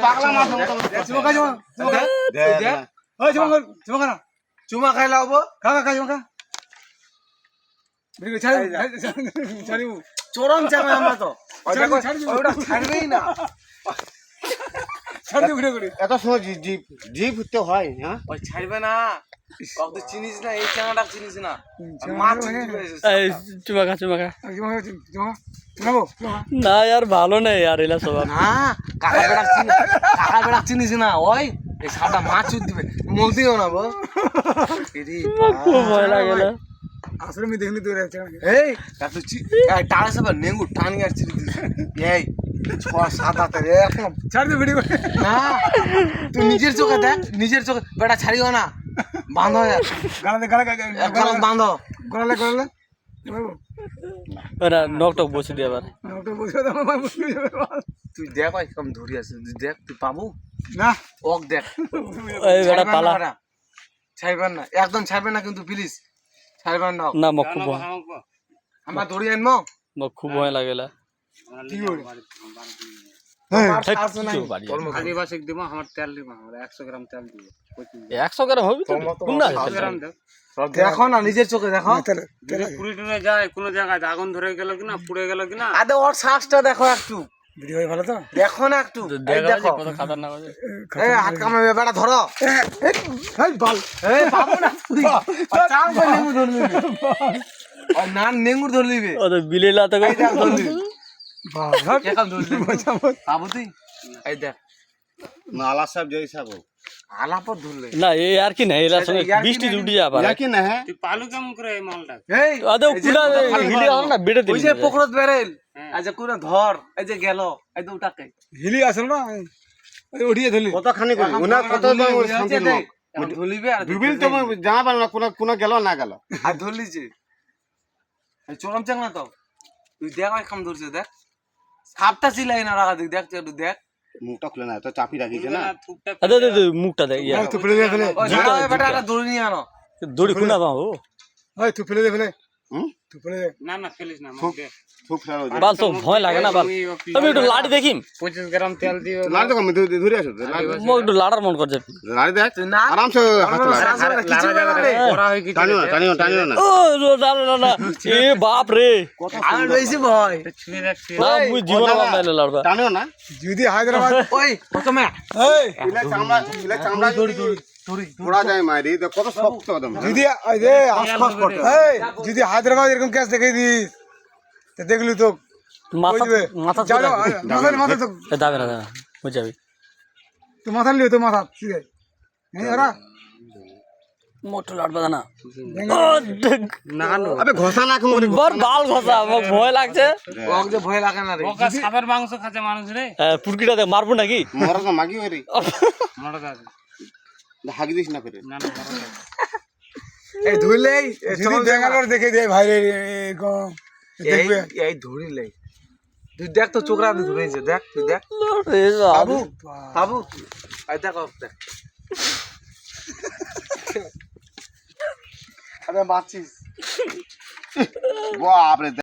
পাগলা মাছ চুমা খা চুমা খা না চুমা খাই লাবো খা চুমা খা ছাড়ি চরম চামে আমরা তো ওটা ছাড়বেই না ছাড়ি ভিডিও করি এত সময় জিপ উঠতে হয় হ্যাঁ ওই ছাড়বে না কত চিনিস না এই চানাটা চিনিস না মাছ চুমা খা চুমা চুমাবো না यार ভালো নেই यार এলা সব না কাকা বেড়া চিনিস না ওই এই সাদা মাছ দিবে মলতিও না বো খুব ভয় লাগে না আসলে আমি দেখলি তোর এই এত টাড়া সব নেঙ্গু টানি আর চিনি দিস এই সাদা তে এখন ছাড় দে ভিডিও না তুই নিজের চোখে দেখ নিজের চোখে বেটা ছাড়িও না বাঁধো গালা বাঁধো গলালে এরা নকটক বসে দিয়ে আবার নকটা বসে দাও আমার মুশকিল যাবে তুই দেখ ভাই কম ধরি আছে তুই দেখ তুই পাবো না ওক দেখ এই বেটা পালা ছাড়বেন না একদম ছাড়বেন না কিন্তু প্লিজ ছাড়বেন না না মক খুব আমরা ধরি আনবো মক খুব ভয় লাগেলা কি করে আদিবাসিক দিব আমার তেল দিব আমার 100 গ্রাম তেল দিব 100 গ্রাম হবে তো কোন না দেখো না নিজের চোখে দেখো পুরি টুরে যায় কোন জায়গায় আগুন ধরে গেল কিনা পুড়ে গেল কিনা আদে ওর শ্বাসটা দেখো একটু ভিডিও ভালো তো দেখো না একটু দেখো কত খতরনাক আছে এই হাত কামাবে বেটা ধরো এই বাল এই পাবো না তুই চাম করে নেঙ্গুর ধরলিবে আর না নেঙ্গুর ধরলিবে ও তো বিলেলা তো এই দেখ ধরলিবে বাল কেমন ধরলিবে পাবো তুই এই দেখ नाला सब जैसा वो আলাপত ধরলে না এই আর কি না এলা সঙ্গে বৃষ্টি জুটি আবার यार ना है তুই পালু কেমন করে এই মালটা এই আদে পুরা হিলি আও না বেড়ে ওই দিবি যে পকড়ত বেরেল আচ্ছা কোন ধর এই যে গেল এই তো উঠাকে হিলি আসল না ওই উঠিয়ে ধরলি কত খানি করি ওনা কত শান্তি লোক ধরলিবে আর বিবিল তো জানা পারো না কোন গেল না গেল আর ধরলিছে এই চরম চাংলা তো তুই দেখ কাম ধরছে দেখ সাপটা চিলাই না রাখা দেখ তুই একটু দেখ মুখটা খুলে না তো চাপি রাখিছে না আদে আদে মুখটা দেখ ইয়া তুই ফেলে দে ফেলে ওই দাঁড়া বেটা একটা দড়ি নিয়ে আনো দড়ি কোনা বাও ওই তুই ফেলে দে ফেলে হুম তুই ফেলে দে না ফেলিস না খুব খুব ফেলো বাল তো ভয় লাগে না বাল আমি একটু লাড়ি দেখিম 25 গ্রাম তেল দিও লাড়ি তো আমি ধরে আসো মো একটু লাড়ার মন করছে লাড়ি দেখ তুই না আরাম সে হাত লাগা করা হয় কি টানিও না ও না না না এ বাপ রে আর বেশি ভয় ছুঁয়ে দেখ না মুই জীবন আমার নাই লড়বা টানিও না যদি হায়দ্রাবাদ ওই প্রথমে এই ইলে চামড়া দড়ি পোড়া যায় মারি তো কত শক্ত একদম যদি এই যে এই যদি হায়দ্রাবাদ এরকম ক্যাচ দেখাই দিস তো দেখলি তো মাথা মাথা যাও মাথা তো দাবে না হয়ে যাবে তো মাথা লিও তো মাথা ঠিক আছে এই ওরা মোটর লাড়বা না আবে ঘষা না কোন বড় বাল ঘষা আমার ভয় লাগছে ওক যে ভয় লাগে না রে ওকা সাপের মাংস খাচ্ছে মানুষ রে পুরকিটা দেখ মারবো নাকি মরা তো মাগি হই রে মরা দাদা হাগি দিস না ফেরে না মরা এই ধুইলেই যদি বেঙ্গালোর দেখে দেয় ভাই রে এরকম দেখবে এই ধরিলেই তুই দেখ তো চোখরা ধরেছে দেখ তুই দেখ বাবু বাবু এই দেখ দেখ আরে বাঁচিস বাপ রে